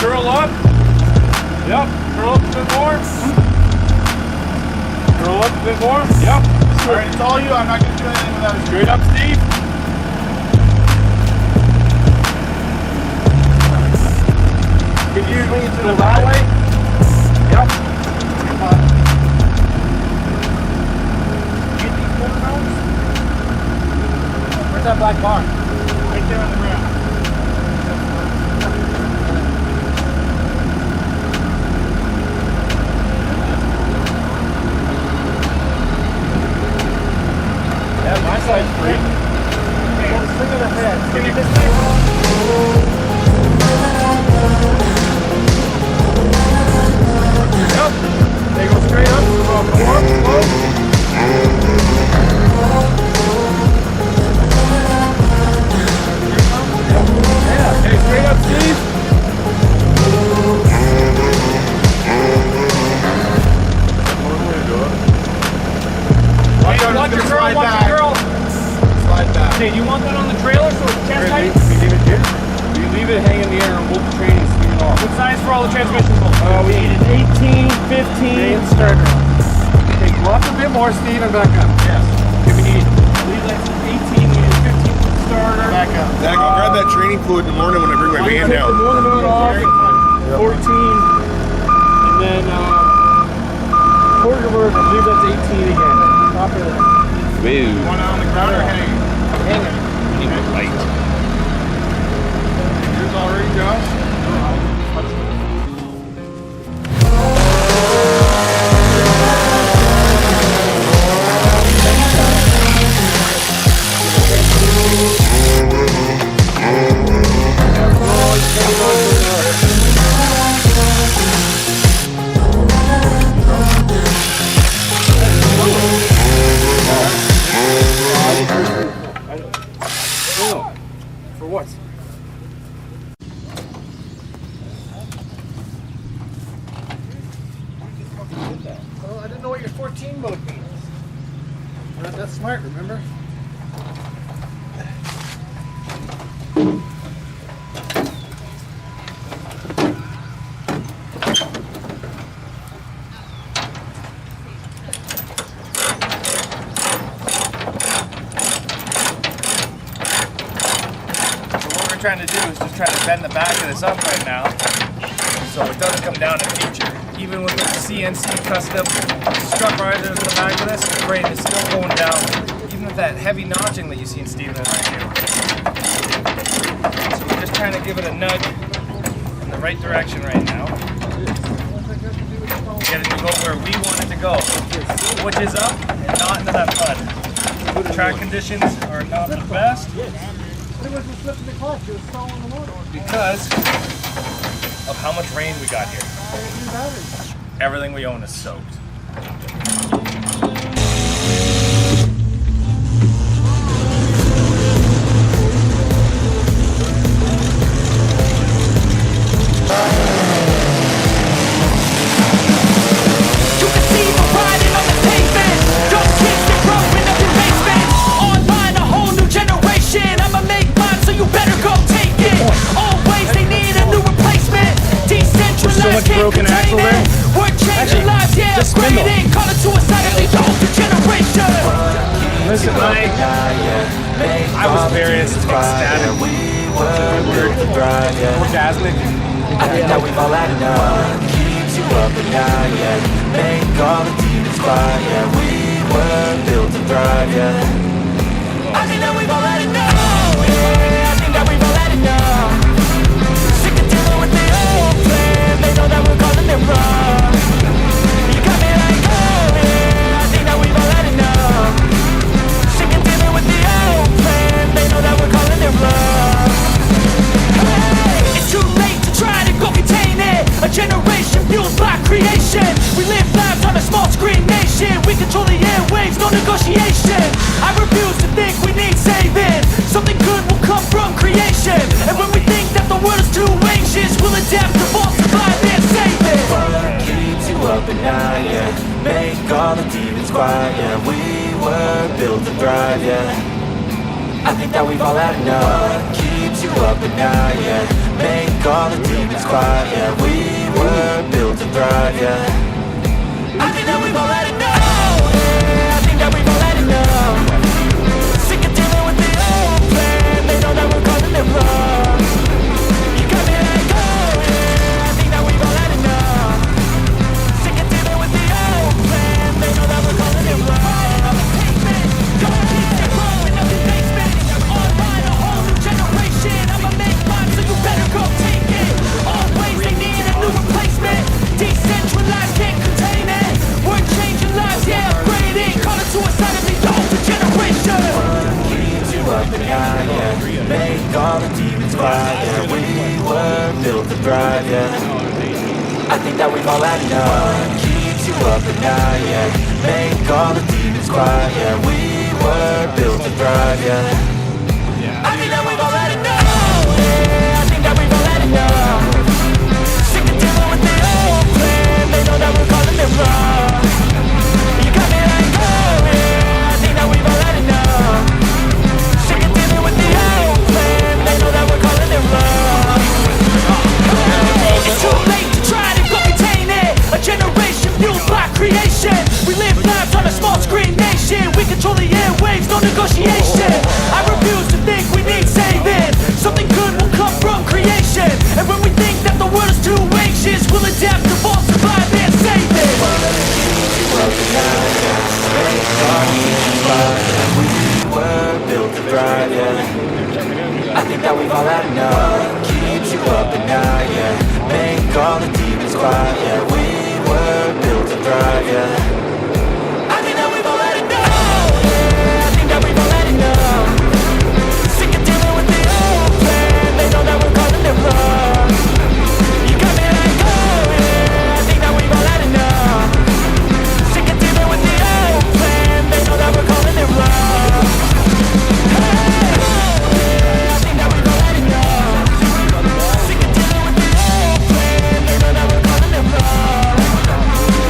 Curl up. Yep. Curl up a bit more. Curl up a bit more. Yep. Alright, it's all you. I'm not going to do anything without you. Straight up, Steve. Can you lean to the that way? Yep. Come on. Get these corner mounts. Where's that black bar? Right there on the ground. Yeah, my side's free. Okay, let's look at the head. Give me this thing. Yep. They go straight up. Go up, slow. Yeah, okay, straight up, Steve. Watch your girl, watch your girl. Slide back. Okay, do you want that on the trailer so it's chest height? We leave it here. We leave it hanging in the air and hold the training speed off. What size for all the transmissions? We need an 18, 15. And starter. Okay, go up a bit more, Steve, and back up. Yes. Okay, we need, I believe that's 18, we need 15 starter. Back up. Zach, I'll grab that training fluid in the morning when I bring my van down. The morning off, 14, and then quarter word, I believe that's 18 again. Top of that. Woo. One on the ground or hanging? Hanging. Need a light. Yours already, Josh? For what? Well, I didn't know what your 14 mode means. You're not that smart, remember? Trying to do is just try to bend the back of this up right now so it doesn't come down in the future. Even with the CNC custom strut risers in the back of this, the frame is still going down, even with that heavy notching that you see in Steven right here. So we're just trying to give it a nudge in the right direction right now. Get it to go where we want it to go, which is up and not into that mud. The track conditions are not the best. Because of how much rain we got here. Everything we own is soaked. So much broken axle there. Actually, just spindle. Listen, I was very ecstatic. Orgasmic. That we've all had enough. Keeps you up at night, yeah. Make all the demons quiet, yeah. We were built to thrive. thrive, yeah. I think that we've all had enough, yeah. I think that we've all had enough. Sick of dealing with the old plan. They know that we're calling it wrong. You got me like, oh yeah. I think that we've all had enough. Sick of dealing with the old plan. They know that we're calling it wrong. Hey, it's too late to try to go contain it. A generation fueled by creation. We live lives on a small screen nation. We control the airwaves, no negotiation. I refuse to think we need saving. Something good will come from creation. And when we think that the world is too anxious, we'll adapt, evolve, survive, and save it. What keeps you up at night, yeah? Make all the demons quiet, yeah. We were built to thrive, yeah. I think that we've all had enough. What keeps you up at night, yeah? Make all the demons quiet, yeah. We were built to thrive, yeah. I think that we've all had enough, yeah. I think that we've all had enough. Sick of dealing with the old plan. They know that we're calling it wrong. You got me like, oh yeah. I think that we've all had enough. Sick of dealing with the old plan. They know that we're calling it wrong. I'm a pavement, don't keep it growing up the basement. Online, a whole new generation. I'ma make mine, so you better go take it. Always they need a new replacement. Decentralized, can't contain it. We're changing lives, yeah, upgrading. Call it suicide of the older generation. What keeps you up at night, yeah? Make all the demons quiet, yeah. We were built to thrive, yeah. I think that we've all had enough. What keeps you up at night, yeah? Make all the demons quiet, yeah. We were built to thrive, yeah. I think that we've all had enough, yeah. I think that we've all had enough. Sick of dealing with the old plan. They know that we're calling it wrong. You got me like, oh yeah. I think that we've all had enough. Sick of dealing with the old plan. They know that we're calling it wrong. It's too late to try to go contain it. A generation fueled by creation. We live lives on a small screen nation. We control the airwaves, no negotiation. I refuse to think we need saving. Something good will come from creation. And when we think that the world is too anxious, we'll adapt, evolve, survive, and save it. We were built to thrive, yeah. I think that we've all had enough. Keeps you up at night, yeah. Make all the demons quiet, yeah. We were built to thrive, yeah. I think that we've all had enough, yeah. I think that we've all had enough. Sick of dealing with the old plan. They know that we're calling it wrong. You got me like, oh yeah. I think that we've all had enough. Sick of dealing with the old plan. They know that we're calling it wrong. Hey, oh yeah. I think that we've all had enough. Sick of dealing with the old plan. They know that we're calling it wrong.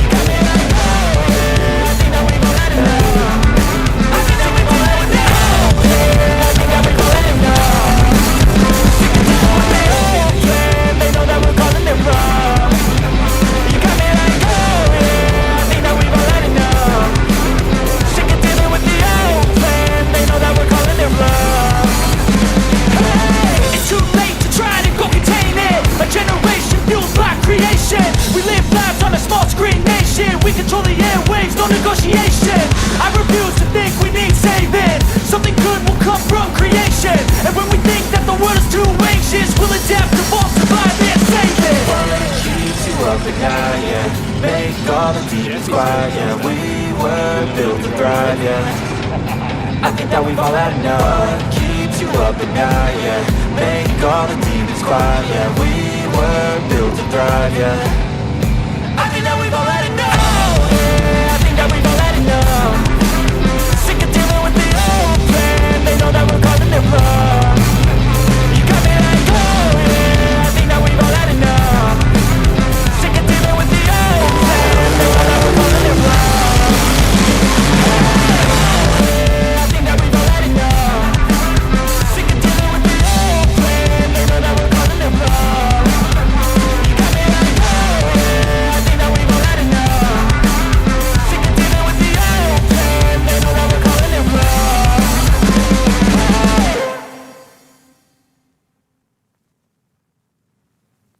You got me like, oh yeah. I think that we've all had enough. I think that we've all had enough. Yeah, I think that we've all had enough. Sick of dealing with the old plan. They know that we're calling it wrong. You got me like, oh yeah. I think that we've all had enough. Sick of dealing with the old plan. They know that we're calling it wrong. Hey, it's too late to try to go contain it. A generation fueled by creation. We live lives on a small screen nation. We control the airwaves, no negotiation. I refuse to think we need saving. Something good will come from creation. And when we think that the world is too anxious, we'll adapt, evolve, survive, and save it. What keeps you up at night, yeah? Make all the demons quiet, yeah. We were built to thrive, yeah. I think that we've all had enough. What keeps you up at night, yeah? Make all the demons quiet, yeah. We were built to thrive, yeah.